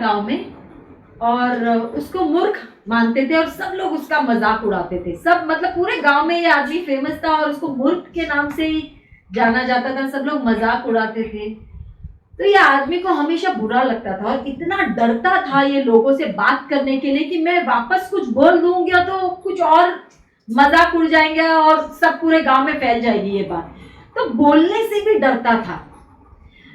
गांव में, और उसको मूर्ख मानते थे और सब लोग उसका मजाक उड़ाते थे। सब मतलब पूरे गांव में ये आदमी फेमस था और उसको मूर्ख के नाम से ही जाना जाता था, सब लोग मजाक उड़ाते थे। तो ये आदमी को हमेशा बुरा लगता था और इतना डरता था ये लोगों से बात करने के लिए कि मैं वापस कुछ बोल दूंगा तो कुछ और मजाक उड़ जाएंगे और सब पूरे गांव में फैल जाएगी ये बात। तो बोलने से भी डरता था।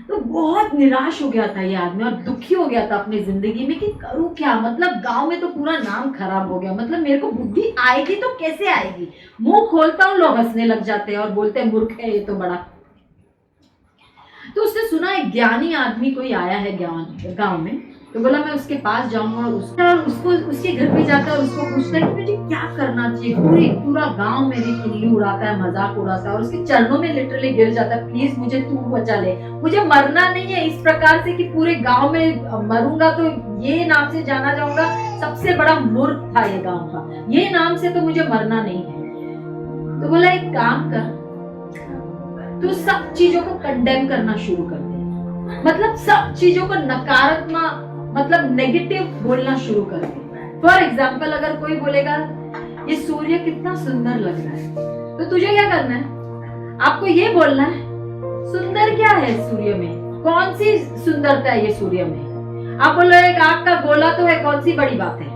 तो बहुत निराश हो गया था ये आदमी और दुखी हो गया था अपनी जिंदगी में कि करूं क्या, मतलब गांव में तो पूरा नाम खराब हो गया, मतलब मेरे को बुद्धि आएगी तो कैसे आएगी, मुंह खोलता हूं लोग हंसने लग जाते हैं और बोलते हैं मूर्ख है ये तो बड़ा। तो उसने सुना एक ज्ञानी आदमी कोई आया है गांव में, तो बोला मैं उसके पास जाऊंगा और उसको उसके घर पे जाकर उसको पूछता है कि मुझे क्या करना चाहिए। पूरा गांव मेरी खिल्ली उड़ाता है, मजाक उड़ाता है और उसके चरणों में लिटरली गिर जाता है, प्लीज मुझे तू बचा ले, मुझे मरना नहीं है इस प्रकार से कि पूरे गांव में मरूंगा तो ये नाम से जाना जाऊंगा, सबसे बड़ा मूर्ख था ये गांव का, ये नाम से तो मुझे मरना नहीं है। तो बोला एक काम कर, तू सब चीजों को कंडेम करना शुरू कर दे, मतलब सब चीजों को नकारात्मक मतलब नेगेटिव बोलना शुरू कर दे। फॉर एग्जाम्पल अगर कोई बोलेगा ये सूर्य कितना सुंदर लग रहा है, तो तुझे क्या करना है, आपको ये बोलना है सुंदर क्या है सूर्य में, कौन सी सुंदरता है ये सूर्य में। आप बोलो एक आग का गोला तो है, कौन सी बड़ी बात है।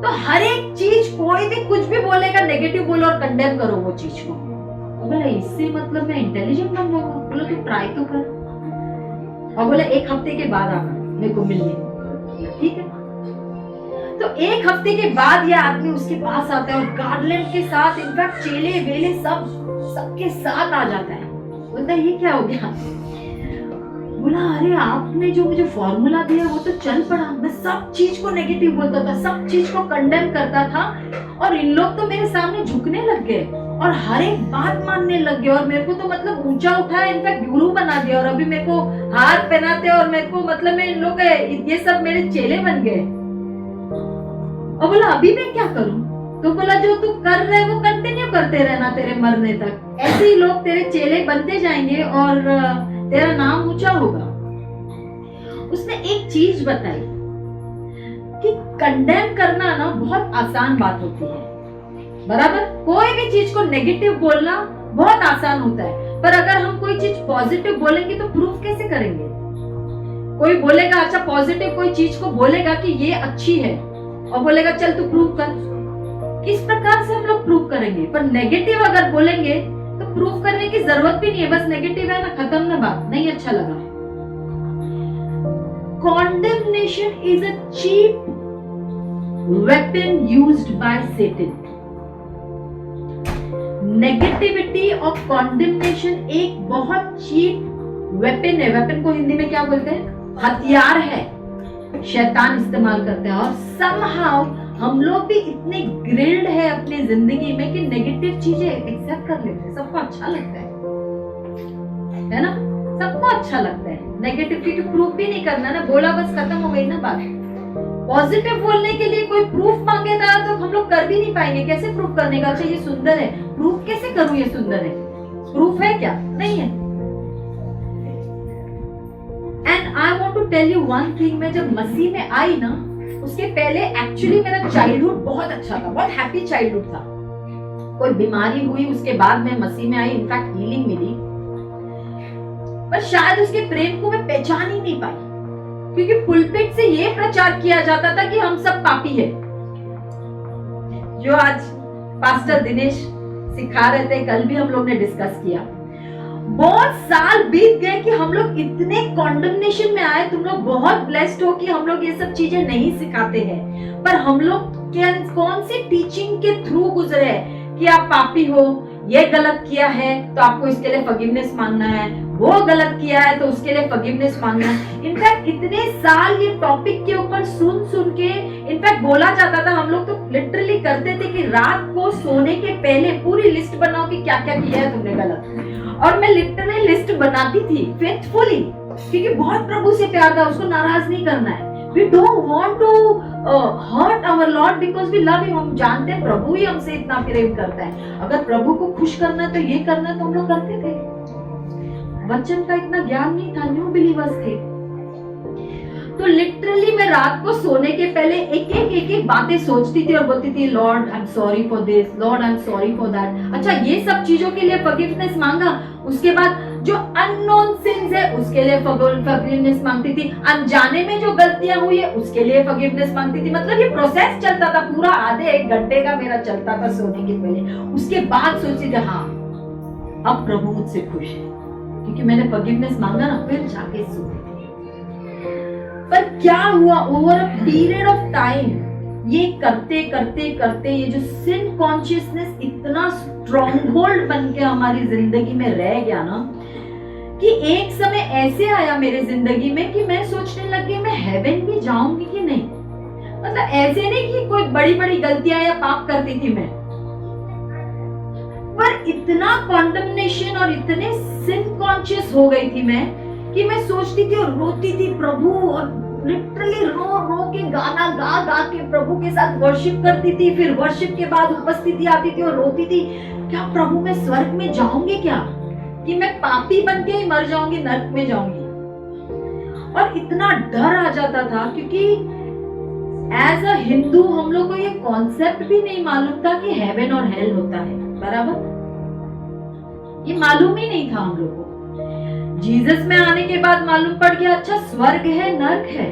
तो हर एक चीज कोई भी कुछ भी बोलेगा नेगेटिव बोलो और कंडेम करो वो चीज को। बोला इससे मतलब मैं इंटेलिजेंट बन जाऊंगा। बोला तू ट्राई तो कर, और बोला एक हफ्ते के बाद आना मेरे को मिलने, ठीक है। तो एक हफ्ते के बाद यह आदमी उसके पास आता है और गार्डलैंड के साथ इनफैक्ट चेले वेले सबके साथ आ जाता है। बोलता है ये क्या हो गया। बोला अरे आपने जो मुझे फॉर्मूला दिया वो तो चल पड़ा, मैं सब चीज को नेगेटिव बोलता था, सब चीज को कंडेम करता था और इन लोग तो मेरे सामने झुकने लग गए और हर एक बात मानने लग गए और मेरे को तो मतलब ऊंचा उठाया, इनफैक्ट गुरु बना दिया और अभी मेरे को हार पहनाते और मेरे को मतलब मैं इन लोग ये सब मेरे चेले बन गए। और बोला अभी मैं क्या करूं। तो बोला जो तू कर रहे वो कंटिन्यू करते रहना तेरे मरने तक, ऐसे ही लोग तेरे चेले बनते जाएंगे और तेरा नाम ऊंचा होगा। उसने एक चीज बताई कि कंडेम करना ना बहुत आसान बात होती है, बराबर, कोई भी चीज को नेगेटिव बोलना बहुत आसान होता है, पर अगर हम कोई चीज पॉजिटिव बोलेंगे तो प्रूफ कैसे करेंगे। कोई बोलेगा अच्छा पॉजिटिव कोई चीज को बोलेगा कि ये अच्छी है और बोलेगा चल तू प्रूफ कर, किस प्रकार से हम लोग प्रूफ करेंगे। पर नेगेटिव अगर बोलेंगे तो प्रूफ करने की जरूरत भी नहीं है, बस नेगेटिव है ना, खत्म ना बात, नहीं अच्छा लगा। Condemnation is a cheap weapon used by Satan. Negativity और कॉन्डेमनेशन एक बहुत चीप वेपन है। वेपन को हिंदी में क्या बोलते हैं, हथियार है, शैतान इस्तेमाल करते हैं। और समहाउ हम लोग भी इतने ग्रिल्ड है अपनी जिंदगी में कि नेगेटिव चीजें एक्सेप्ट कर लेते हैं, सबको अच्छा लगता है ना, सबको अच्छा लगता है नेगेटिव, क्योंकि प्रूफ भी नहीं करना ना, बोला बस खत्म हो गई ना बात। पॉजिटिव बोलने के लिए कोई प्रूफ मांगेगा तो हम लोग कर भी नहीं पाएंगे, कैसे प्रूफ करने का, अच्छा ये सुंदर है, प्रूफ कैसे करूं ये सुंदर है, प्रूफ है क्या, नहीं है। And I want to tell you one thing, मैं जब मसीह में आई ना उसके पहले एक्चुअली मेरा चाइल्डहुड बहुत अच्छा था, बहुत हैप्पी चाइल्डहुड था। कोई बीमारी हुई उसके बाद मैं मसीह में आई, इनफैक्ट हीलिंग मिली, पर शायद उसके प्रेम को मैं पहचान ही नहीं पाई, क्योंकि पुलपिट से ये प्रचार किया जाता था कि हम सब पापी है, जो आज पास्टर दिनेश सिखा रहे थे, कल भी हम लोग ने डिस्कस किया। बहुत साल बीत गए कि हम लोग इतने कॉन्डेमनेशन में आए, तुम लोग बहुत ब्लेस्ड हो कि हम लोग ये सब चीजें नहीं सिखाते हैं, पर हम लोग कौन सी टीचिंग के थ्रू गुजरे कि आप पापी हो, ये गलत किया है तो आपको इसके लिए फॉरगिवनेस मांगना है, वो गलत किया है तो उसके लिए फॉरगिवनेस मांगना है। इनफैक्ट इतने साल ये टॉपिक के ऊपर सुन के इनफैक्ट बोला जाता था, हम लोग तो लिटरली करते थे कि रात को सोने के पहले पूरी लिस्ट बनाओ कि क्या क्या किया है तुमने गलत, और मैं लिटरली लिस्ट बनाती थी फेथफुली, क्योंकि बहुत प्रभु से प्यार था, उसको नाराज नहीं करना है। We don't want to hurt our Lord because we love him। हम जानते हैं प्रभु ही हमसे इतना प्रेम करता है, अगर प्रभु को खुश करना है तो ये करना है तो हम लोग करते थे। वचन का इतना ज्ञान नहीं था, न्यू बिलीवर्स थे। तो लिटरली मैं रात को सोने के पहले एक एक बातें सोचती थी और बोलती थी, Lord I am sorry for this, Lord I am sorry for that. अच्छा, ये सब चीजों के लिए फॉरगिवनेस मांगा। उसके बाद जो अननोन सिंस है उसके लिए फॉरगिवनेस मांगती थी, अनजाने में जो गलतियां हुई है उसके लिए फॉरगिवनेस मांगती थी। मतलब ये प्रोसेस चलता था पूरा, आधे एक घंटे का मेरा चलता था सोने के पहले। उसके बाद सोचती थी हाँ अब प्रभु मुझसे खुश है, क्योंकि मैंने फॉरगिवनेस मांगा ना, फिर जाके सोती थी। पर क्या हुआ, over a period of time ये करते करते करते ये जो सिन कॉन्शियसनेस इतना स्ट्रॉन्ग होल्ड बन के हमारी जिंदगी में रह गया ना, कि एक समय ऐसे आया मेरे जिंदगी में कि मैं सोचने लगी मैं हेवन भी जाऊंगी कि नहीं। मतलब ऐसे नहीं कि कोई बड़ी बड़ी गलतियां या पाप करती थी मैं, पर इतना कॉन्डमनेशन और इतने सिन कॉन्शियस हो गई थी मैं कि मैं सोचती थी और रोती थी प्रभु, और लिटरली रो रो के गाना गा गा के प्रभु के साथ वर्शिप करती थी। फिर वर्शिप के बाद उपस्थिति आती थी और रोती थी, क्या प्रभु मैं स्वर्ग में जाऊंगी क्या, कि मैं पापी बन के ही मर जाऊंगी, नरक में जाऊंगी। और इतना डर आ जाता था, क्योंकि एज अ हिंदू हम लोग को ये कॉन्सेप्ट भी नहीं मालूम था कि हेवन और हेल होता है, बराबर, ये मालूम ही नहीं था हम लोग को। जीसस में आने के बाद मालूम पड़ गया, अच्छा स्वर्ग है नर्क है,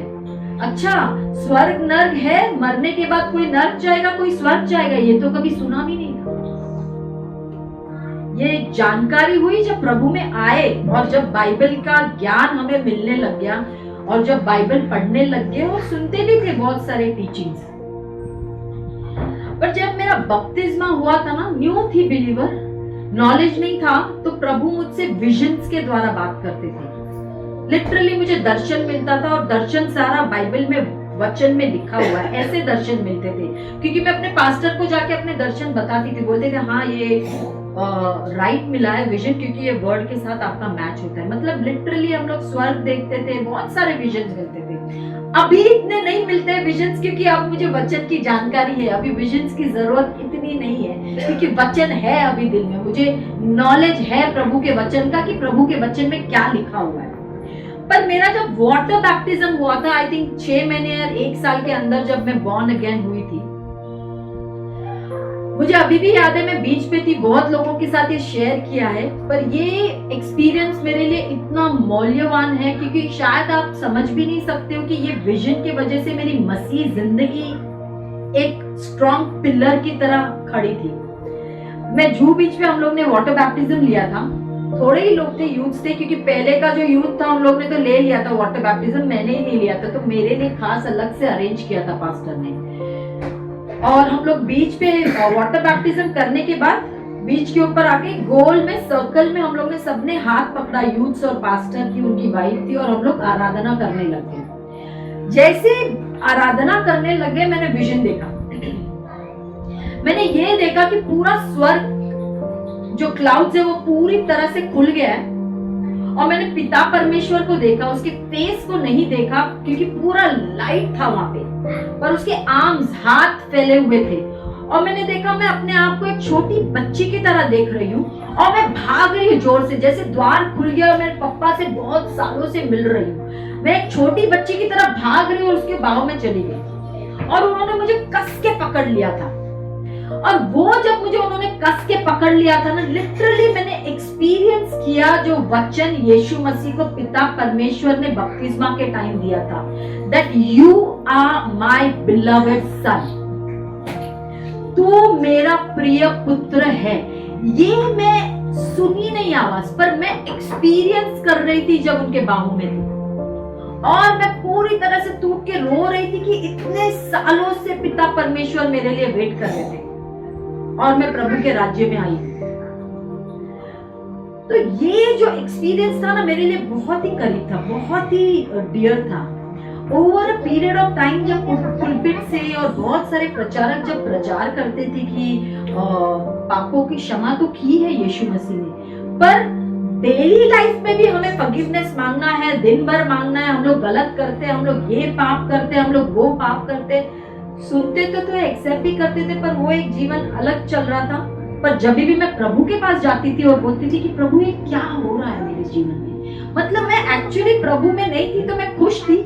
अच्छा स्वर्ग नर्क है, मरने के बाद कोई नर्क जाएगा कोई स्वर्ग जाएगा, ये तो कभी सुना भी नहीं था। ये जानकारी हुई जब प्रभु में आए और जब बाइबल का ज्ञान हमें मिलने लग गया और जब बाइबल पढ़ने लग गए और सुनते भी थे बहुत सारे टीचिंग्स। पर जब मेरा बपतिस्मा हुआ था ना, न्यू थी बिलीवर, नॉलेज नहीं था, तो प्रभु मुझसे विजन्स के द्वारा बात करते थे। लिटरली मुझे दर्शन मिलता था, और दर्शन सारा बाइबल में वचन में लिखा हुआ है, ऐसे दर्शन मिलते थे। क्योंकि मैं अपने पास्टर को जाके अपने दर्शन बताती थी, बोलते थे हाँ ये राइट मिला है विजन, क्योंकि ये वर्ड के साथ आपका मैच होता है। मतलब लिटरली हम लोग स्वर्ग देखते थे, बहुत सारे विजन मिलते थे। अभी इतने नहीं मिलते हैं विजन्स, क्योंकि अब मुझे वचन की जानकारी है, अभी विजन्स की जरूरत इतनी नहीं है, क्योंकि वचन है अभी दिल में, मुझे नॉलेज है प्रभु के वचन का कि प्रभु के वचन में क्या लिखा हुआ है। पर मेरा जब वाटर बैप्टिज्म हुआ था, आई थिंक 6 महीने या 1 साल के अंदर, जब मैं बॉर्न अगेन हुई थी, मुझे अभी भी याद है, मैं बीच पे थी, बहुत लोगों के साथ ये शेयर किया है, पर ये एक्सपीरियंस मेरे लिए इतना मौल्यवान है, क्योंकि शायद आप समझ भी नहीं सकते हो कि ये विजन की वजह से मेरी मसीह जिंदगी एक स्ट्रॉन्ग पिलर की तरह खड़ी थी। मैं जू बीच पे हम लोग ने वाटर बैप्टिज्म लिया था, थोड़े ही लोग थे, यूथ थे, क्योंकि पहले का जो यूथ था हम लोग ने तो ले लिया था वाटर बैप्टिज्म, मैंने ही नहीं लिया था, तो मेरे लिए खास अलग से अरेंज किया था पास्टर ने। और हम लोग बीच पे वाटर बैप्टिज्म करने के बाद बीच के ऊपर आके गोल में सर्कल में हम लोग ने सबने हाथ पकड़ा, यूथ्स और पास्टर की, उनकी वाइफ थी, और हम लोग आराधना करने लगे। जैसे आराधना करने लगे मैंने विजन देखा। मैंने ये देखा कि पूरा स्वर्ग जो क्लाउड्स है वो पूरी तरह से खुल गया है, और मैंने पिता परमेश्वर को देखा, उसके फेस को नहीं देखा क्योंकि पूरा लाइट था वहां पे, पर उसके आर्म्स, हाथ फैले हुए थे। और मैंने देखा मैं अपने आप को एक छोटी बच्ची की तरह देख रही हूँ, और मैं भाग रही हूँ जोर से, जैसे द्वार खुल गया और मेरे पापा से बहुत सालों से मिल रही हूँ। मैं एक छोटी बच्ची की तरह भाग रही हूँ और उसके बाहों में चली गई, और उन्होंने मुझे कस के पकड़ लिया था। और वो जब मुझे उन्होंने कस के पकड़ लिया था ना, लिटरली मैंने एक्सपीरियंस किया जो वचन यीशु मसीह को पिता परमेश्वर ने बपतिस्मा के टाइम दिया था, that you are my beloved son, तू मेरा प्रिय पुत्र है। ये मैं सुनी नहीं आवाज, पर मैं एक्सपीरियंस कर रही थी जब उनके बाहों में थी, और मैं पूरी तरह से टूट के रो रही थी कि इतने सालों से पिता परमेश्वर मेरे लिए वेट कर रहे थे और मैं प्रभु के राज्य में आई। तो ये जो एक्सपीरियंस था ना, मेरे लिए बहुत ही करीब था, बहुत ही डियर था। Over a period of time जब पुलपिट से और बहुत सारे प्रचारक जब प्रचार करते थे कि पापों की क्षमा तो की है यीशु मसीह ने, पर डेली लाइफ में भी हमें फॉरगिवनेस मांगना है, दिन भर मांगना है, हम लोग गलत करते हैं, हम लोग ये पाप करते हैं, हम लोग वो पाप करते हैं। सुनते तो एक्सेप्ट भी करते थे, पर वो एक जीवन अलग चल रहा था। पर जब भी मैं प्रभु के पास जाती थी और बोलती थी कि प्रभु ये क्या हो रहा है मेरे जीवन में, मतलब मैं एक्चुअली प्रभु में नहीं थी तो मैं खुश थी,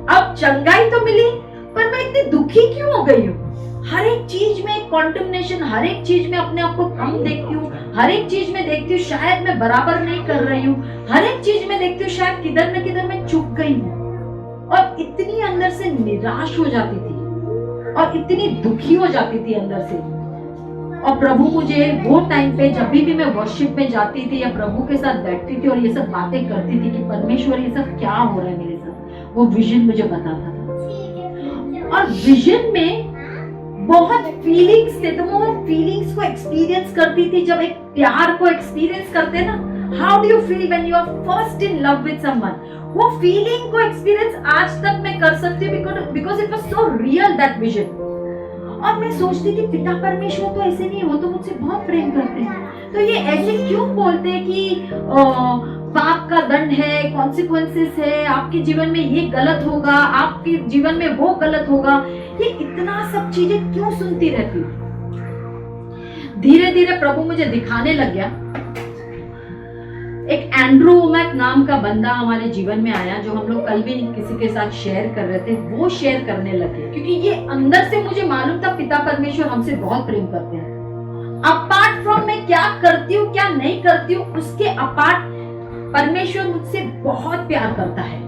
अब चंगाई तो मिली, पर मैं इतनी दुखी क्यों हो गई हूँ? हर एक चीज में कॉन्टमिनेशन, हर एक चीज में अपने आप को कम देखती हूँ, हर एक चीज में देखती हूँ शायद मैं बराबर नहीं कर रही हूँ, हर एक चीज में देखती हूँ शायद किधर न किधर मैं चूक गई हूँ, और इतनी अंदर से निराश हो जाती थी और इतनी दुखी हो जाती थी अंदर से। और प्रभु मुझे वो टाइम पे जब भी मैं वर्शिप में जाती थी या प्रभु के साथ बैठती थी और ये सब बातें करती थी कि परमेश्वर ये सब क्या हो रहा है मेरे साथ, वो विजन मुझे बताता था। और विजन में बहुत फीलिंग्स थे, तो वो फीलिंग्स को एक्सपीरियंस करती थी। जब एक प्यार को एक्सपीरियंस करते हैं ना, how do you feel when you are first in love with someone, वो फीलिंग को एक्सपीरियंस आज तक मैं कर सकती हूँ because it was so real that vision. और मैं सोचती थी पिता परमेश्वर तो ऐसे नहीं, वो तो मुझसे बहुत प्रेम करते हैं, तो ये ऐसे क्यों बोलते हैं कि पाप का दंड है, कॉन्सिक्वेंसेस है, आपके जीवन में ये गलत होगा, आपके जीवन में वो गलत होगा, ये इतना सब चीजें क्यों सुनती रहती हूँ। धीरे धीरे प्रभु मुझे दिखाने लग गया। एक एंड्रू वोमैक नाम का बंदा हमारे जीवन में आया, जो हम लोग कल भी किसी के साथ शेयर कर रहे थे, वो शेयर करने लगे, क्योंकि ये अंदर से मुझे मालूम था पिता परमेश्वर हमसे बहुत प्रेम करते हैं। अपार्ट फ्रॉम मैं क्या करती हूँ क्या नहीं करती हूँ, उसके अपार्ट परमेश्वर मुझसे बहुत प्यार करता है।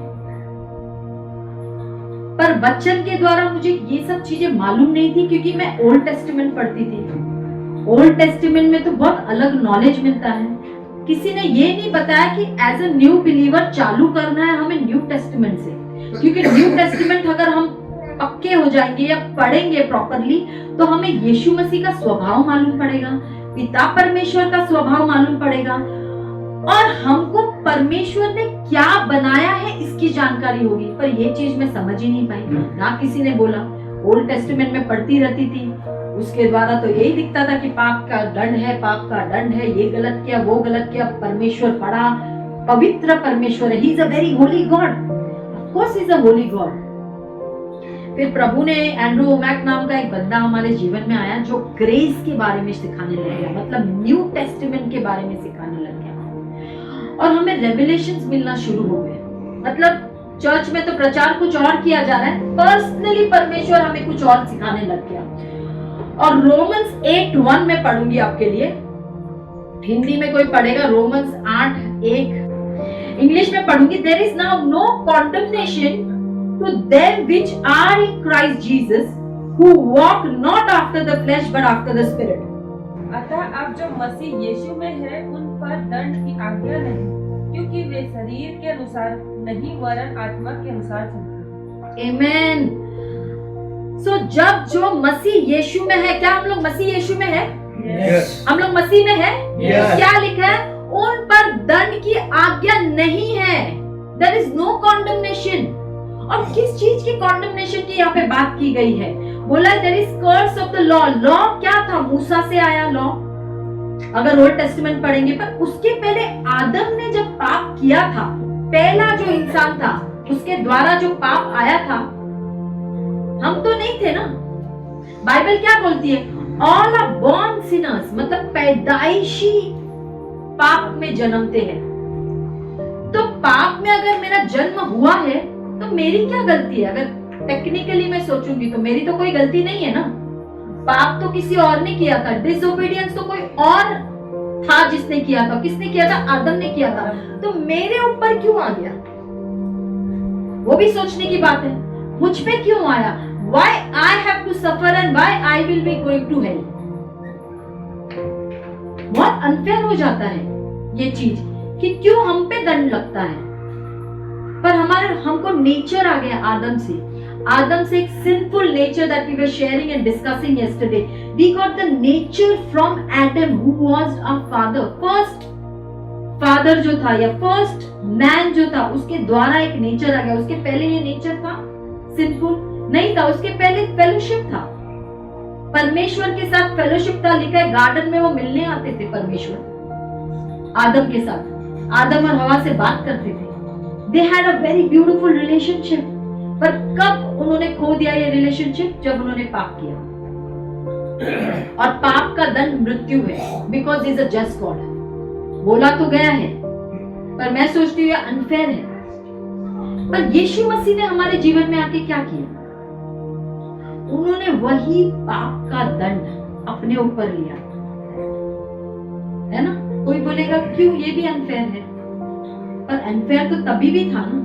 पर वचन के द्वारा मुझे ये सब चीजें मालूम नहीं थी, क्योंकि मैं ओल्ड टेस्टामेंट पढ़ती थी। ओल्ड टेस्टामेंट में तो बहुत अलग नॉलेज मिलता है। किसी ने ये नहीं बताया कि एज अ न्यू बिलीवर चालू करना है हमें न्यू टेस्टामेंट से, क्योंकि न्यू टेस्टामेंट अगर हम पक्के हो जाएंगे या पढ़ेंगे प्रॉपरली तो हमें यीशु मसीह का स्वभाव मालूम पड़ेगा, पिता परमेश्वर का स्वभाव मालूम पड़ेगा, और हमको परमेश्वर ने क्या बनाया है इसकी जानकारी होगी। पर ये चीज मैं समझ ही नहीं पाई, ना किसी ने बोला। ओल्ड टेस्टामेंट में पढ़ती रहती थी, उसके द्वारा तो यही दिखता था कि पाप का दंड है, पाप का दंड है, ये गलत किया वो गलत किया। परमेश्वर बड़ा पवित्र परमेश्वर है, he is a very Holi God, of course he is a Holi God. फिर प्रभु ने एंड्रू वोमैक नाम का एक बंदा हमारे जीवन में आया, जो ग्रेस के बारे में सिखाने लग गया, मतलब न्यू टेस्टामेंट के बारे में सिखाने लग गया, और हमें रेवलेशंस मिलना शुरू हो गए। मतलब चर्च में तो प्रचार कुछ और किया जा रहा है, पर्सनली परमेश्वर हमें कुछ और सिखाने लग गया। और रोमन्स 8:1 में पढ़ूंगी आपके लिए, हिंदी में कोई पढ़ेगा रोमन्स 8:1, इंग्लिश में पढ़ूंगी। There is now no condemnation to them which are in Christ Jesus, who walk not after the flesh but after the spirit. अतः अब जो मसीह यीशु में है उन पर दंड की आज्ञा नहीं, क्योंकि वे शरीर के अनुसार नहीं वरन आत्मा के अनुसार चलते। आमीन। सो जब जो मसीह यीशु में है, क्या हम लोग मसीह यीशु में है? Yes. हम लोग मसीह में है? Yes. क्या लिखा है? उन पर दंड की आज्ञा नहीं है। There is no condemnation। और किस चीज की condemnation की यहाँ पे बात की गई है? बोला there is curse of the law। Law क्या था? मूसा से आया लॉ, अगर ओल्ड टेस्टामेंट पढ़ेंगे। पर उसके पहले आदम ने जब पाप किया था, पहला जो इंसान था उसके द्वारा जो पाप आया था, हम तो नहीं थे ना। बाइबल क्या बोलती है? ऑल आर बॉर्न सिनर्स, मतलब पैदाइशी पाप में जन्मते हैं। तो पाप में अगर मेरा जन्म हुआ है तो मेरी क्या गलती है? अगर टेक्निकली मैं सोचूंगी तो मेरी तो कोई गलती नहीं है ना। पाप तो किसी और ने किया था, डिसोबीडियंस तो कोई और था जिसने किया था। किसने किया था? आदम ने किया था। तो मेरे ऊपर क्यों आ गया? वो भी सोचने की बात है। मुझ पे क्यों आया? Why I have to suffer and why I will be going to hell? बहुत अनफेयर हो जाता है ये चीज कि क्यों हम पे दंड लगता है। पर हमको नेचर आ गया आदम से एक sinful nature that we were sharing and discussing yesterday. We got the nature from Adam who was our father. First father जो था या first man जो था, उसके द्वारा एक नेचर आ गया। उसके पहले ये नेचर था सिंफुल नहीं था, उसके पहले फेलोशिप था, परमेश्वर के साथ फेलोशिप था। लिखा है गार्डन में वो मिलने आते थे परमेश्वर आदम के साथ, आदम और हवा से बात करते थे। They had a very beautiful relationship. पर कब उन्होंने खो दिया ये रिलेशनशिप? जब उन्होंने पाप किया। और पाप का दंड मृत्यु है, because is a just God. बोला तो गया है, पर मैं सोचती हूँ अनफेयर है। पर यीशु मसीह ने हमारे जीवन में आके क्या किया? उन्होंने वही पाप का दंड अपने ऊपर लिया, है ना? कोई बोलेगा क्यों, ये भी अनफेयर है, पर अनफेयर तो तभी भी था ना।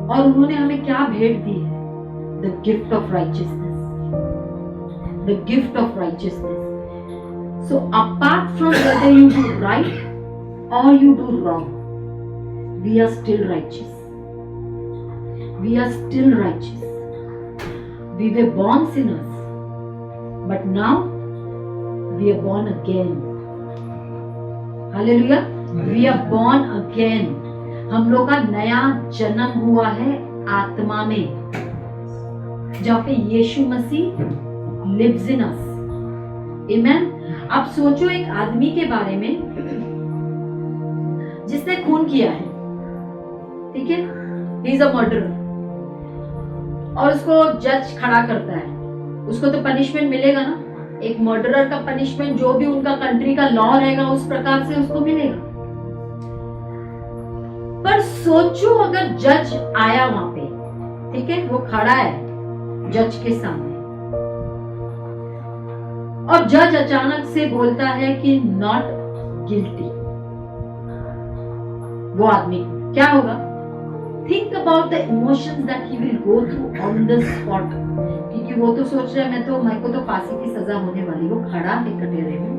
और उन्होंने हमें क्या भेंट दी है? The gift of righteousness, the gift of righteousness. So apart from whether you do right or you do wrong, we are still righteous. We are still righteous. We were born sinners, but now we are born again. Hallelujah. We are born again. हम लोग का नया जन्म हुआ है आत्मा में, जहाँ पे यीशु मसीह lives in us. Amen. अब सोचो एक आदमी के बारे में जिसने खून किया है, ठीक है, ही इज अ मर्डरर, और उसको जज खड़ा करता है, उसको तो पनिशमेंट मिलेगा ना। एक मर्डरर का पनिशमेंट जो भी उनका कंट्री का लॉ रहेगा उस प्रकार से उसको मिलेगा। पर सोचो अगर जज आया वहां पे, ठीक है, वो खड़ा है जज के सामने, और जज अचानक से बोलता है कि नॉट गिल्टी, वो आदमी क्या होगा? Think about the emotions that he will go through on the spot. क्योंकि वो तो सोच रहा है मेरे को तो फांसी की सजा होने वाली। वो खड़ा है कटोरे में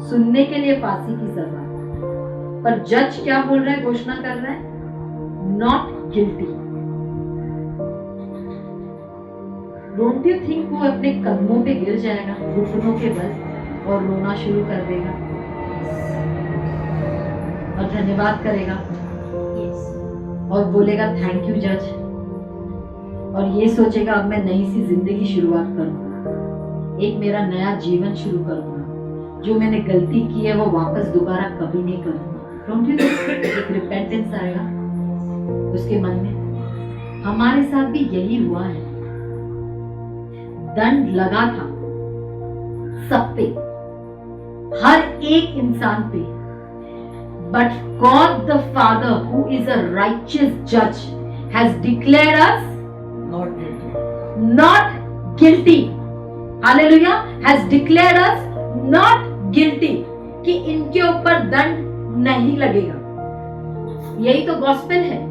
सुनने के लिए फांसी की सजा, पर जज क्या बोल रहा है? घोषणा कर रहा है not guilty. Don't you think वो अपने कदमों पे गिर जाएगा घुटनों के बल और रोना शुरू कर देगा और धन्यवाद करेगा और बोलेगा थैंक यू जज, और ये सोचेगा अब मैं नई सी जिंदगी शुरुआत करूंगा, एक मेरा नया जीवन शुरू करूंगा, जो मैंने गलती की है वो वापस दोबारा कभी नहीं करूंगा। डोंट यू थिंक एक रिपेंटेंस आएगा उसके मन में? हमारे साथ भी यही हुआ है। दंड लगा था सब पे, हर एक इंसान पे, but God the Father, who is a righteous judge, has declared us not guilty. Hallelujah. Has declared us not guilty. कि इनके ऊपर दंड नहीं लगेगा। यही तो गॉस्पेल है,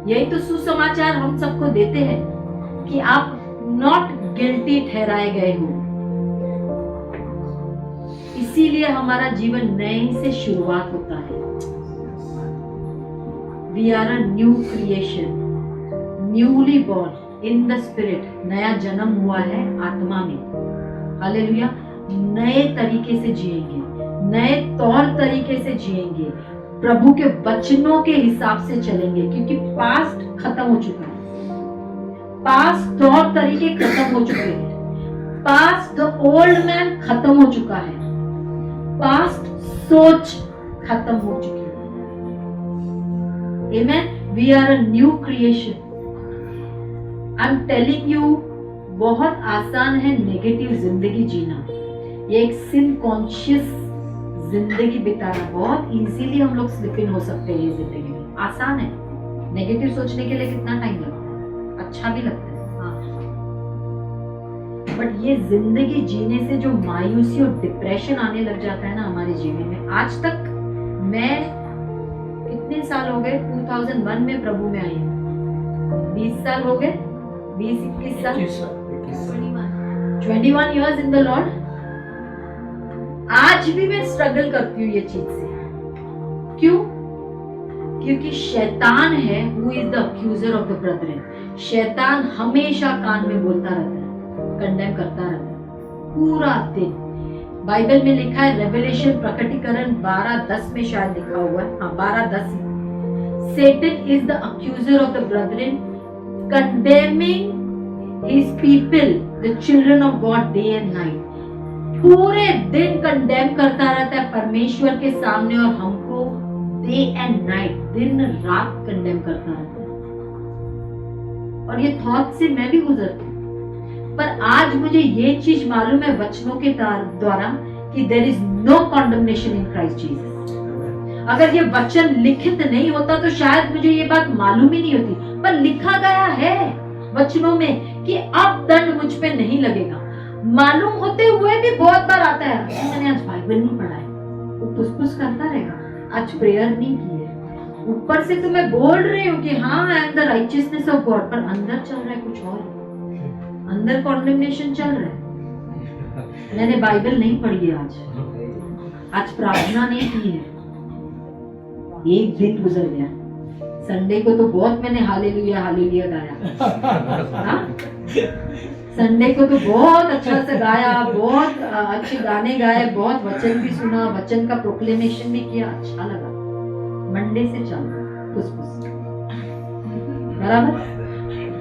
यही तो सुसमाचार हम सबको देते हैं कि आप नॉट गिल्टी ठहराए गए हो। इसीलिए हमारा जीवन नए से शुरुआत होता है। We are a new creation, newly born in the spirit. नया जन्म हुआ है आत्मा में। हालेलुया। नए तरीके से जिएंगे, नए तौर तरीके से जिएंगे, प्रभु के वचनों के हिसाब से चलेंगे, क्योंकि पास्ट खत्म हो चुका है, पास्ट तौर तरीके खत्म हो चुके हैं, पास्ट द ओल्ड मैन खत्म हो चुका है, पास्ट सोच खत्म हो चुकी है। Amen. We are a new creation. I'm telling you, बहुत आसान है नेगेटिव जिंदगी जीना, ये एक सिन कॉन्शियस जिंदगी बिताना। बहुत इजीली हम लोग स्लिप इन हो सकते हैं ये जिंदगी में, आसान है। नेगेटिव सोचने के लिए कितना टाइम लगता है, अच्छा भी लगता है, हाँ, बट ये जिंदगी जीने से जो मायूसी और डिप्रेशन आने लग जाता है ना हमारे जीवन में। आज तक मैं कितने साल हो गए, 2001 में प्रभु में आई हूँ, 20 साल हो गए, 20-21 साल, 21 years in the Lord। आज भी मैं स्ट्रगल करती हूँ ये चीज से। क्यों? क्योंकि शैतान है who is the accuser of the brethren। शैतान हमेशा कान में बोलता रहता है, कंडेम करता रहता है पूरा दिन। बाइबल में लिखा है, रेवलेशन प्रकटीकरण 12:10 में शायद लिखा हुआ है, हाँ 12:10 में, Satan is the accuser of the brethren, condemning his people, the children of God, day and night। पूरे दिन कंडेम करता रहता है परमेश्वर के सामने, और हमको डे एंड नाइट, दिन रात कंडेम करता रहता है। और ये थॉट से मैं भी गुजरती हूँ, पर आज मुझे ये चीज मालूम है वचनों के द्वारा कि there is no condemnation in Christ Jesus. अगर ये वचन लिखित नहीं होता तो शायद मुझे ये बात मालूम ही नहीं होती, पर लिखा गया है वचनों में कि अब दंड मुझ पे नहीं लगेगा। मालूम होते हुए भी बहुत बार आता है मैंने आज बाइबल नहीं पढ़ा है, वो पुस करता रहेगा, आज प्रेयर नहीं की है। ऊपर से तो मैं बोल रही हूँ कि हाँ आई am the righteousness of God, पर अंदर चल रहा है कुछ और, अंदर कॉन्डेमनेशन चल रहा है। मैंने बाइबल नहीं पढ़ी है आज प्रार्थना नहीं की है। एक दिन गुजर गया, संडे को तो बहुत मैंने हालेलुया हालेलुया गाया। हाँ? संडे को तो बहुत अच्छा से गाया, बहुत अच्छे गाने गाए, बहुत वचन भी सुना, वचन का प्रोक्लेमेशन भी किया, अच्छा लगा। मंडे से चलो फुस बराबर।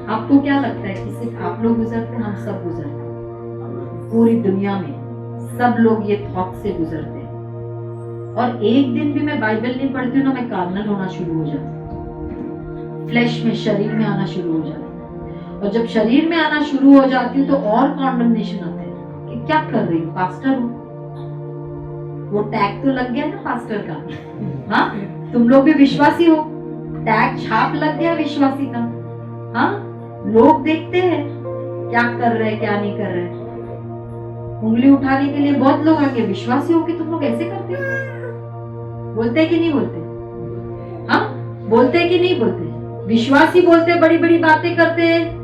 आपको क्या लगता है कि सिर्फ आप लोग गुजरते हैं? हम सब गुजरते हैं, पूरी दुनिया में सब लोग ये थॉट से गुजरते हैं। और एक दिन भी मैं बाइबल नहीं पढ़ती हूँ ना, मैं कार्नल होना शुरू हो जाती हूँ, फ्लैश में, शरीर में आना शुरू हो जाती हूँ। और जब शरीर में आना शुरू हो जाती हूँ तो और कॉन्डमनेशन आता है कि क्या कर रही हूँ, पास्टर हूँ। वो टैग तो लग गया ना पास्टर का। हाँ, तुम लोग भी विश्वासी हो, टैग छाप लग गया विश्वासी का। हाँ, लोग देखते हैं क्या कर रहे हैं क्या नहीं कर रहे। उंगली उठाने के लिए बहुत लोग आगे, विश्वासी हो कि तुम लोग ऐसे करते हो, बोलते हैं कि नहीं बोलते? हाँ, बोलते हैं कि नहीं बोलते? विश्वासी बोलते हैं, बड़ी बड़ी बातें करते हैं,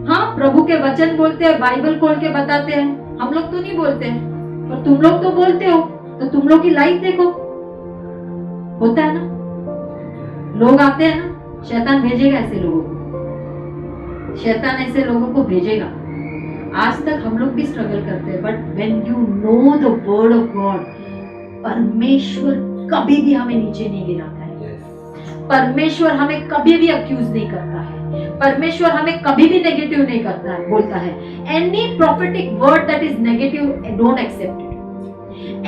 हाँ, प्रभु के वचन बोलते हैं, बाइबल खोल के बताते हैं। हम लोग तो नहीं बोलते हैं, पर तुम लोग तो बोलते हो, तो तुम लोग की लाइफ देखो, होता है ना, लोग आते हैं ना, शैतान भेजेगा ऐसे लोगों को, शैतान ऐसे लोगों को भेजेगा। आज तक हम लोग भी स्ट्रगल करते हैं, but when you know the word of God, परमेश्वर कभी भी हमें नीचे नहीं गिराता है, परमेश्वर हमें कभी भी अक्यूज नहीं करता है, परमेश्वर हमें कभी भी नेगेटिव नहीं करता है, बोलता है any prophetic word that is negative don't accept it,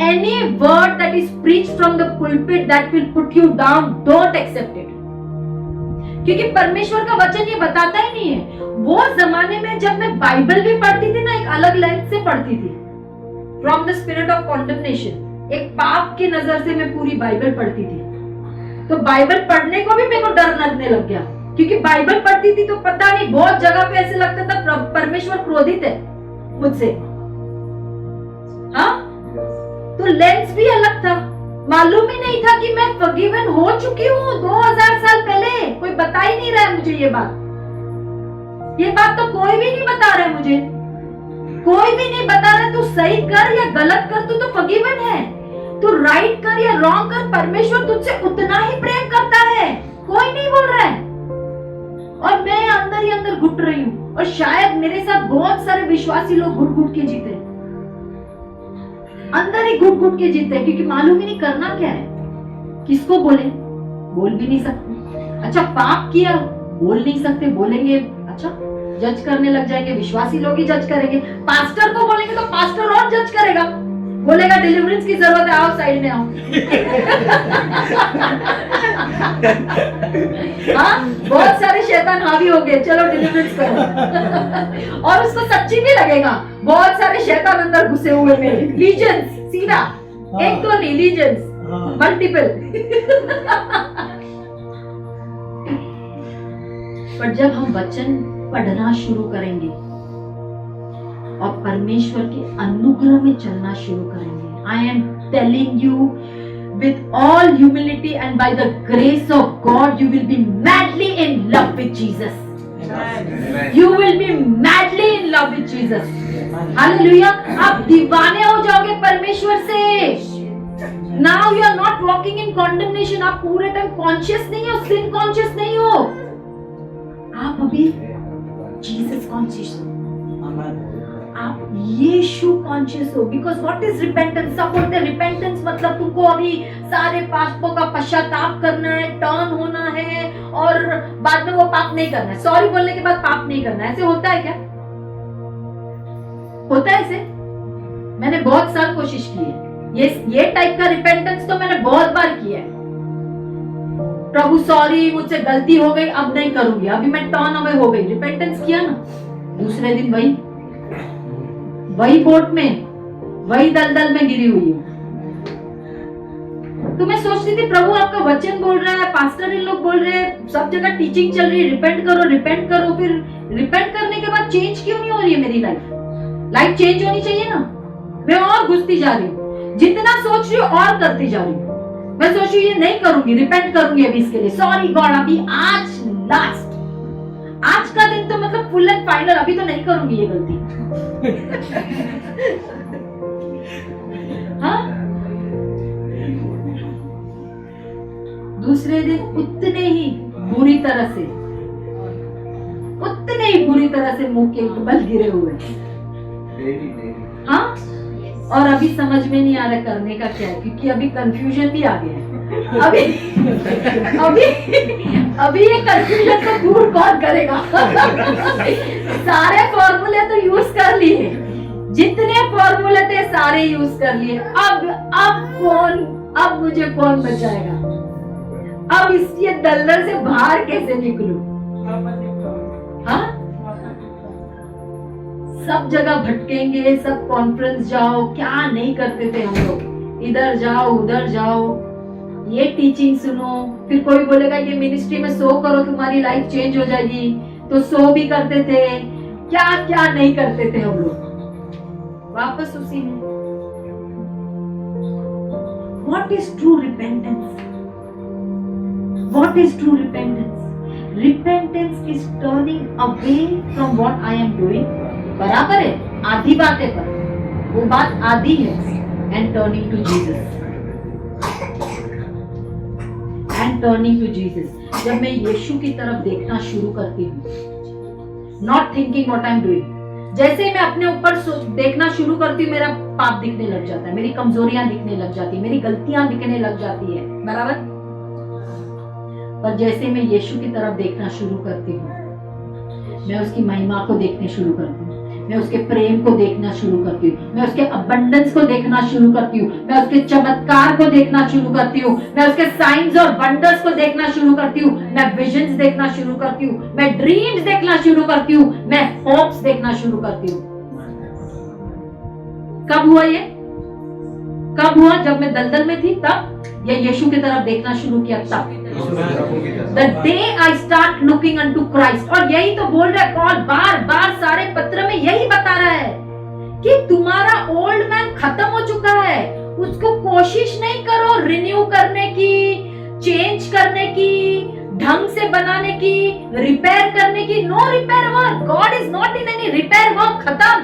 any word that is preached from the pulpit that will put you down don't accept it। क्योंकि परमेश्वर का वचन ये बताता ही नहीं है। वो जमाने में जब मैं बाइबल भी पढ़ती थी ना, एक अलग लेंस से पढ़ती थी, from the spirit of condemnation, एक पाप की नजर से मैं पूरी बाइबल पढ़ती थी। तो बाइबल पढ़ने को भी मेरे को डर लगने लग गया, क्योंकि बाइबल पढ़ती थी तो पता नहीं बहुत जगह पे ऐसे लगता था परमेश्वर क्रोधित है मुझसे। हाँ, तो लेंस भी अलग था, मालूम ही नहीं था कि मैं फॉरगिवन हो चुकी हूँ 2000 साल पहले। कोई बता ही नहीं रहा है मुझे ये बात तो कोई भी नहीं बता रहा है मुझे, कोई भी नहीं बता रहा तू सही कर या गलत कर, तू तो फॉरगिवन है, तू राइट कर या रॉन्ग कर, परमेश्वर तुझसे उतना ही प्रेम करता है, कोई नहीं बोल रहा है। और मैं अंदर ही अंदर घुट रही हूँ, और शायद मेरे साथ बहुत सारे विश्वासी लोग घुट घुट के जीते, अंदर ही घुट घुट के जीते, क्योंकि मालूम ही नहीं करना क्या है, किसको बोले, बोल भी नहीं सकते। अच्छा, पाप किया, बोल नहीं सकते, बोलेंगे अच्छा जज करने लग जाएंगे, विश्वासी लोग ही जज करेंगे। पास्टर को बोलेंगे तो पास्टर और जज करेगा, बोलेगा डिलीवरेंस की जरूरत है, आओ साइड में आओ। हाँ, बहुत सारे शैतान हावी हो गए, चलो डिलीवरेंस करो। और उसको सच्ची भी लगेगा, बहुत सारे शैतान अंदर घुसे हुए मेरे, लीजेंस, सीधा एक तो नहीं, लीजेंस मल्टीपल। पर जब हम वचन पढ़ना शुरू करेंगे और परमेश्वर के अनुग्रह में चलना शुरू करेंगे, I am telling you with all humility and by the grace of God, you will be madly in love with Jesus. Amen. You will be madly in love with Jesus. Hallelujah. आप दीवाने हो जाओगे परमेश्वर से। Now you are not walking in condemnation. आप पूरे time conscious नहीं हो, sin कॉन्शियस नहीं हो, आप अभी Jesus कॉन्शियस हो, आप यीशु कॉन्शियस हो। Because what is repentance? सब बोलते हैं रिपेंटेंस मतलब तुमको अभी सारे पापों का पश्चाताप करना है, टर्न होना है, और बाद में वो पाप नहीं करना है, सॉरी बोलने के बाद पाप नहीं करना है। ऐसे होता है क्या? होता है ऐसे? मैंने बहुत साल कोशिश की है, ये टाइप का रिपेंटेंस तो मैंने बहुत बार किया है। प्रभु सॉरी, मुझसे गलती हो गई, अब नहीं करूंगी, अभी मैं टर्न अवे हो गई, रिपेंटेंस किया ना, दूसरे दिन वही बोट में, वही दलदल में गिरी हुई हूँ। तो मैं सोचती थी प्रभु आपका वचन बोल रहा है, पास्टर इन लोग बोल रहे हैं, सब जगह टीचिंग चल रही है, रिपेंट करो, फिर रिपेंट करने के बाद चेंज क्यों नहीं हो रही है मेरी लाइफ चेंज होनी चाहिए ना। मैं और घुसती जा रही हूँ, जितना सोच रही हूँ और करती जा रही हूँ। मैं सोच रही हूँ ये नहीं करूंगी, रिपेंट करूंगी अभी इसके लिए, सॉरी गॉड, अभी आज लास्ट, आज का दिन तो मतलब फुल एंड फाइनल, अभी तो नहीं करूंगी ये गलती। हाँ, दूसरे दिन उतने ही बुरी तरह से मुंह के बल गिरे हुए। हाँ, और अभी समझ में नहीं आ रहा करने का क्या है, क्योंकि अभी कंफ्यूजन भी आ गया है। अभी ये कंफ्यूजन को दूर कौन करेगा? सारे फॉर्मूले तो यूज कर लिए, जितने फॉर्मूले थे सारे यूज कर लिए। अब मुझे कौन बचाएगा? अब इस ये दलदल से बाहर कैसे निकलूं? हाँ, सब जगह भटकेंगे, सब कॉन्फ्रेंस जाओ, क्या नहीं करते थे हम लोग, इधर जाओ उधर जाओ, ये टीचिंग सुनो, फिर कोई बोलेगा ये मिनिस्ट्री में 100 करो तुम्हारी लाइफ चेंज हो जाएगी, तो 100 भी करते थे, क्या क्या नहीं करते थे हम लोग, वापस उसी में। What is true repentance? What is true repentance? Repentance is turning away from what I am doing. बराबर है, आधी बातें पर, वो बात आधी है, and turning to Jesus. And turning to Jesus. जब मैं यीशु की तरफ देखना शुरू करती हूँ, not thinking what I'm doing. जैसे मैं अपने ऊपर देखना शुरू करती हूँ, मेरा पाप दिखने लग जाता है, मेरी कमजोरियां दिखने लग जाती है, मेरी गलतियां दिखने लग जाती है, बराबर। पर जैसे मैं यीशु की तरफ देखना शुरू करती हूँ, मैं उसकी महिमा को देखने शुरू करती हूँ, मैं उसके प्रेम को देखना शुरू करती हूँ, मैं उसके अबंडेंस को देखना शुरू करती हूँ, मैं उसके चमत्कार को देखना शुरू करती हूँ, मैं उसके साइंस और वंडर्स को देखना शुरू करती हूँ, मैं विजन्स देखना शुरू करती हूँ, मैं ड्रीम्स देखना शुरू करती हूँ, मैं होप्स देखना शुरू करती हूँ। कब हुआ ये? कब हुआ? जब मैं दलदल में थी तब, या यीशु की तरफ देखना शुरू किया तब? The day I start looking unto Christ। और यही तो बोल रहा है पॉल, बार बार सारे पत्र में यही बता रहा है कि तुम्हारा ओल्ड मैन खत्म हो चुका है, उसको कोशिश नहीं करो रिन्यू करने की, चेंज करने की, ढंग से बनाने की, रिपेयर करने की। No repair work, God is not in any repair work. खत्म,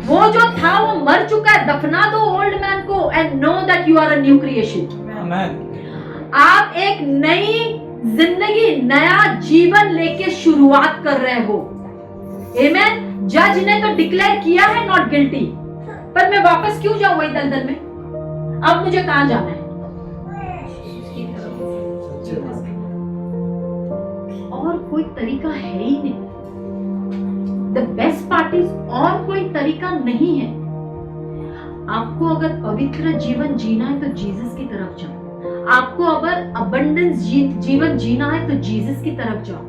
वो जो था वो मर चुका है, दफना दो ओल्ड मैन को and know that you are a new creation. आप एक नई जिंदगी, नया जीवन लेके शुरुआत कर रहे हो। आमेन। जज ने तो डिक्लेयर किया है नॉट गिल्टी, पर मैं वापस क्यों जाऊं वही दलदल में? अब मुझे कहां जाना है? और कोई तरीका है ही नहीं। द बेस्ट पार्ट इज, और कोई तरीका नहीं है। आपको अगर पवित्र जीवन जीना है तो जीसस की तरफ जाओ। आपको अगर अबंडेंस जीवन जीना है तो जीसस की तरफ जाओ।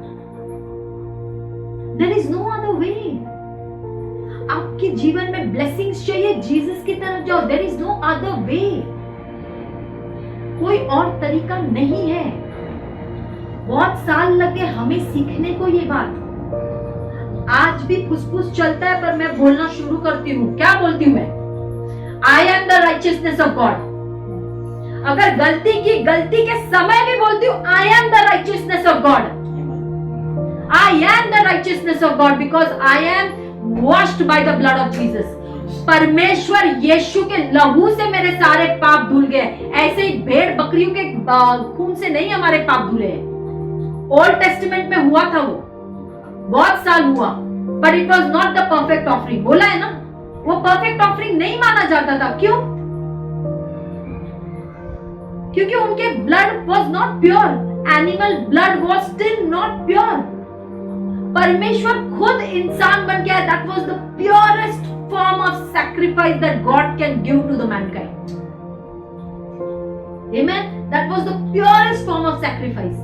There is no other way. आपके जीवन में ब्लेसिंग्स चाहिए, जीसस की तरफ जाओ। There is no other way. कोई और तरीका नहीं है। बहुत साल लगे हमें सीखने को ये बात। आज भी फुसफुस चलता है, पर मैं बोलना शुरू करती हूँ। क्या बोलती हूँ मैं? आई am the righteousness of God. अगर गलती की, गलती के समय भी बोलती हूँ, I am the righteousness of God. I am the righteousness of God because I am washed by the blood of Jesus. परमेश्वर यीशु के लहू से मेरे सारे पाप धुल गए। ऐसे ही भेड़ बकरियों के खून से नहीं हमारे पाप धुले हैं। ओल्ड टेस्टामेंट में हुआ था, वो बहुत साल हुआ, पर it was not the perfect offering. बोला है ना, वो परफेक्ट ऑफरिंग नहीं माना जाता था। क्यों? क्योंकि उनके blood was not pure. Animal blood was still not pure. परमेश्वर खुद इंसान बन गया। That was the purest form of sacrifice that God can give to the mankind. Amen. That was the purest form of sacrifice.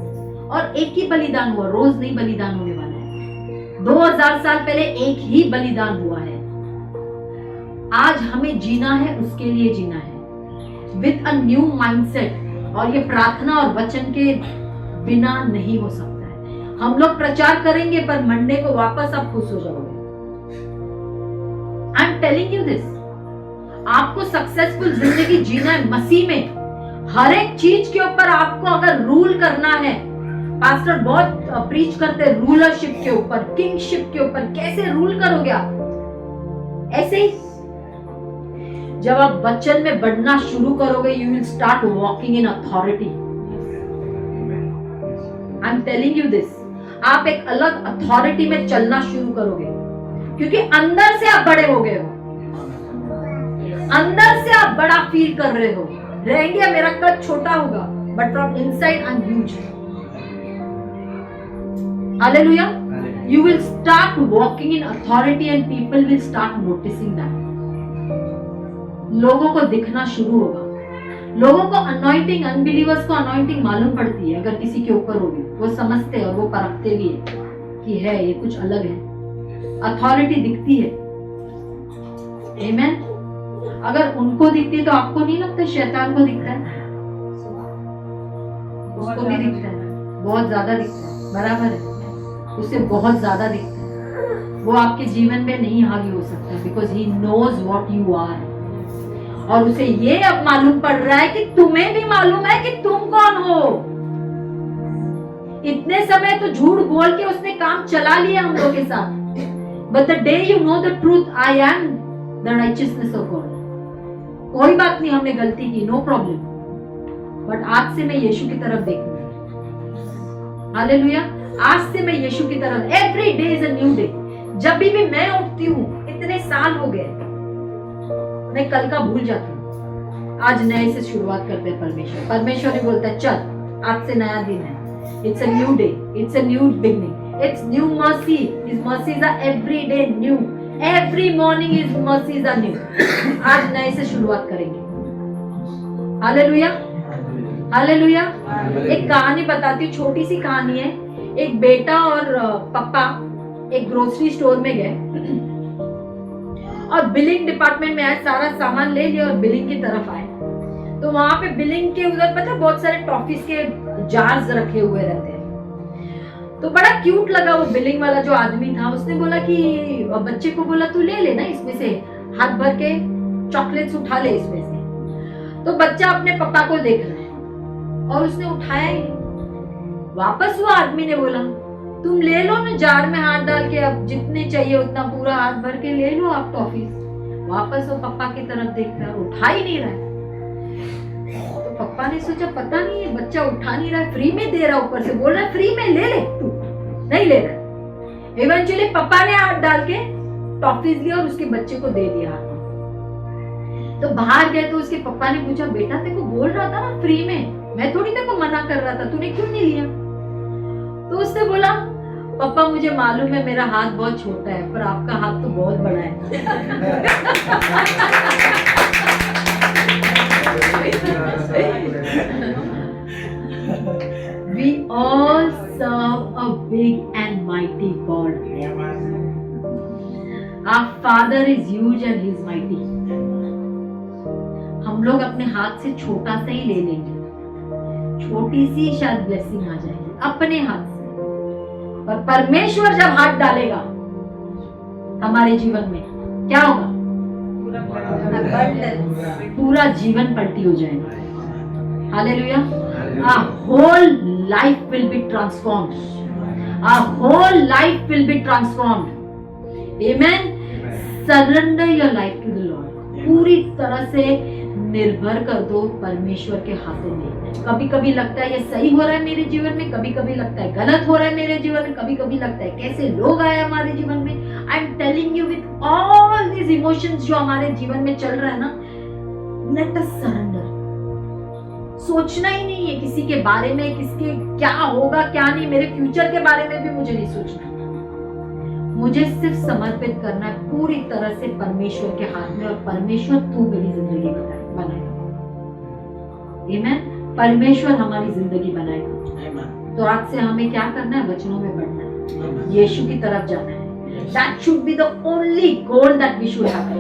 और एक ही बलिदान हुआ, रोज नहीं बलिदान होने वाला है। 2000 साल पहले एक ही बलिदान हुआ है। आज हमें जीना है, उसके लिए जीना है। With a new mindset. और ये प्रार्थना और वचन के बिना नहीं हो सकता है। हम लोग प्रचार करेंगे पर मंडे को वापस आप खुश हो जाओगे। I am telling you this, आपको सक्सेसफुल जिंदगी जीना है मसीह में। हर एक चीज के ऊपर आपको अगर रूल करना है, पास्टर बहुत प्रीच करते हैं रूलरशिप के ऊपर, किंगशिप के ऊपर, कैसे रूल करोगे आप? ऐसे ही जब आप वचन में बढ़ना शुरू करोगे, you will start walking in authority. I am telling you this, आप एक अलग अथॉरिटी में चलना शुरू करोगे, क्योंकि अंदर से आप बड़े हो गए हो, अंदर से आप बड़ा फील कर रहे हो। रहेंगे मेरा कद छोटा होगा, but from inside I am huge. Hallelujah. You will start walking in authority and people will start noticing that. लोगों को दिखना शुरू होगा। लोगों को अनॉइंटिंग, अनबिलीवर्स को अनॉइंटिंग मालूम पड़ती है अगर किसी के ऊपर होगी। वो समझते हैं और वो परखते भी है कि है ये कुछ अलग है। अथॉरिटी दिखती है। आमेन। अगर उनको दिखती है तो आपको नहीं लगता शैतान को दिखता है? उसको भी दिखता है, बहुत ज्यादा दिखता है, बराबर है, उसे बहुत ज्यादा दिखता है। वो आपके जीवन में नहीं हावी हो सकता, because he knows what you are. और उसे ये अब मालूम पड़ रहा है कि तुम्हें भी मालूम है कि तुम कौन हो। इतने समय तो झूठ बोल के उसने काम चला लिया हम लोग के साथ, but the day you know the truth, I am the righteousness of God. कोई बात नहीं, हमने गलती की, नो प्रॉब्लम, बट आज से मैं यीशु की तरफ देखूंगी। हालेलुया। आज से मैं यीशु की तरफ, every day is a new day. जब भी मैं उठती हूँ, इतने साल हो गए, मैं कल का भूल जाती हूँ। आज नए से शुरुआत करते हैं परमेश्वर। परमेश्वर ही बोलता है चल आज से नया दिन है। It's a new day, it's a new beginning, it's new mercy. His mercies are every day new, every morning his mercies are new. आज नए से शुरुआत करेंगे। Hallelujah, hallelujah. एक कहानी बताती हूँ, छोटी सी कहानी है। एक बेटा और पापा एक ग्रोसरी स्टोर में गए और बिलिंग डिपार्टमेंट में आए, सारा सामान ले लिया और बिलिंग की तरफ आए। तो वहां पे बिलिंग के उधर पता बहुत सारे टॉफीज के जार्स रखे हुए रहते हैं। तो बड़ा क्यूट लगा वो बिलिंग वाला जो आदमी था। उसने बोला कि बच्चे को बोला तू ले लेना इसमें से, हाथ भर के चॉकलेट्स उठा ले इसमें से। तो बच्चा अपने पापा को देख रहा है और उसने उठाया ही। वापस वो आदमी ने बोला तुम ले लो ना जार में हाथ डाल के, अब जितने चाहिए उतना पूरा हाथ भर के ले लो आप टॉफीज। वापस वो पापा की तरफ देख रहा है, उठा ही नहीं रहा है। तो पापा ने सोचा पता नहीं है बच्चा उठा नहीं रहा है, फ्री में दे रहा, ऊपर से बोल रहा है फ्री में ले ले, तू नहीं ले रहा। इवेंचुअली पापा ने हाथ डाल के टॉफीज लिया और उसके बच्चे को दे दिया हाथ में। तो बाहर गए तो उसके पापा ने पूछा बेटा तेरे को बोल रहा था ना फ्री में, मैं थोड़ी तेरे को मना कर रहा था, तूने क्यों नहीं लिया? तो उसने बोला पापा मुझे मालूम है मेरा हाथ बहुत छोटा है, पर आपका हाथ तो बहुत बड़ा है। We all serve a big and mighty God. Our Father is huge and He is mighty. हम लोग अपने हाथ से छोटा सा ही ले लेंगे, छोटी सी शायद ब्लेसिंग आ जाएगी अपने हाथ से, पर परमेश्वर जब हाथ डालेगा हमारे जीवन में क्या होगा? पूरा जीवन पलटी हो जाएगा। Hallelujah. Our whole life will be transformed. Our whole life will be transformed. Amen. Surrender your life to the Lord. पूरी तरह से निर्भर कर दो परमेश्वर के हाथों में। कभी कभी लगता है ये सही हो रहा है मेरे जीवन में, कभी कभी लगता है गलत हो रहा है मेरे जीवन में, कभी कभी लगता है कैसे लोग आए हमारे जीवन में। I am telling you with all these emotions जो हमारे जीवन में चल रहा है ना, लेट अस सरेंडर। सोचना ही नहीं है किसी के बारे में, किसके क्या होगा क्या नहीं, मेरे फ्यूचर के बारे में भी मुझे नहीं सोचना। मुझे सिर्फ समर्पित करना है पूरी तरह से परमेश्वर के हाथ में, और परमेश्वर तू मेरी जिंदगी बनाएगा। आमीन। परमेश्वर हमारी जिंदगी बनाएगा। तो आज से हमें क्या करना है? वचनों में बढ़ना है, यीशु की तरफ जाना है। That should be the only goal that we should have.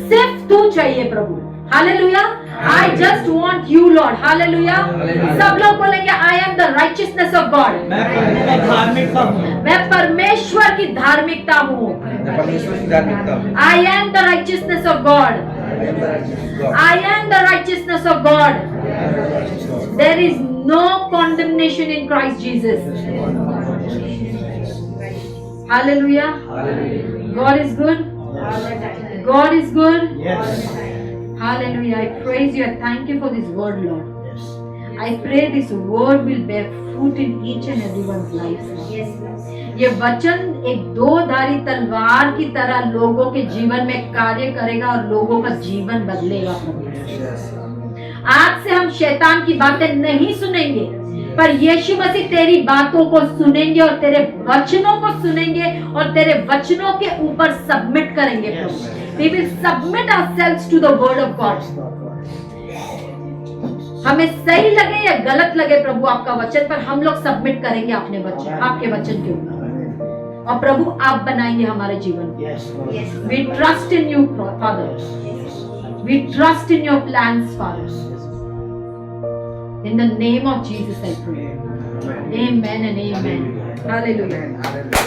सिर्फ तू चाहिए प्रभु, hallelujah. I just want you Lord, hallelujah. सब लोग बोलेंगे I am the righteousness of God, धार्मिकता हूँ, मैं परमेश्वर की धार्मिकता हूँ। मैं परमेश्वर की धार्मिकता हूँ। I am the righteousness of God, I am the righteousness of God. There is no condemnation in Christ Jesus, hallelujah. God is good. God is good. Yes. Hallelujah. I praise you. I thank you for this word, Lord. Yes. I pray this word will bear fruit in each and everyone's lives. ये वचन एक दो-धारी तलवार की तरह लोगों के जीवन में कार्य करेगा और लोगों का जीवन बदलेगा। आज से हम शैतान की बातें नहीं सुनेंगे, पर यीशु मसीह तेरी बातों को सुनेंगे और तेरे वचनों को सुनेंगे और तेरे वचनों के ऊपर सबमिट करेंगे। We will submit ourselves to the word of God. हमें सही लगे या गलत लगे प्रभु आपका वचन, पर हम लोग सबमिट करेंगे अपने वचन, आपके वचन के ऊपर, और प्रभु आप बनाएंगे हमारे जीवन को। We trust in you, Father. We trust in your plans, Father. In the name of Jesus I pray. Amen and amen. Hallelujah.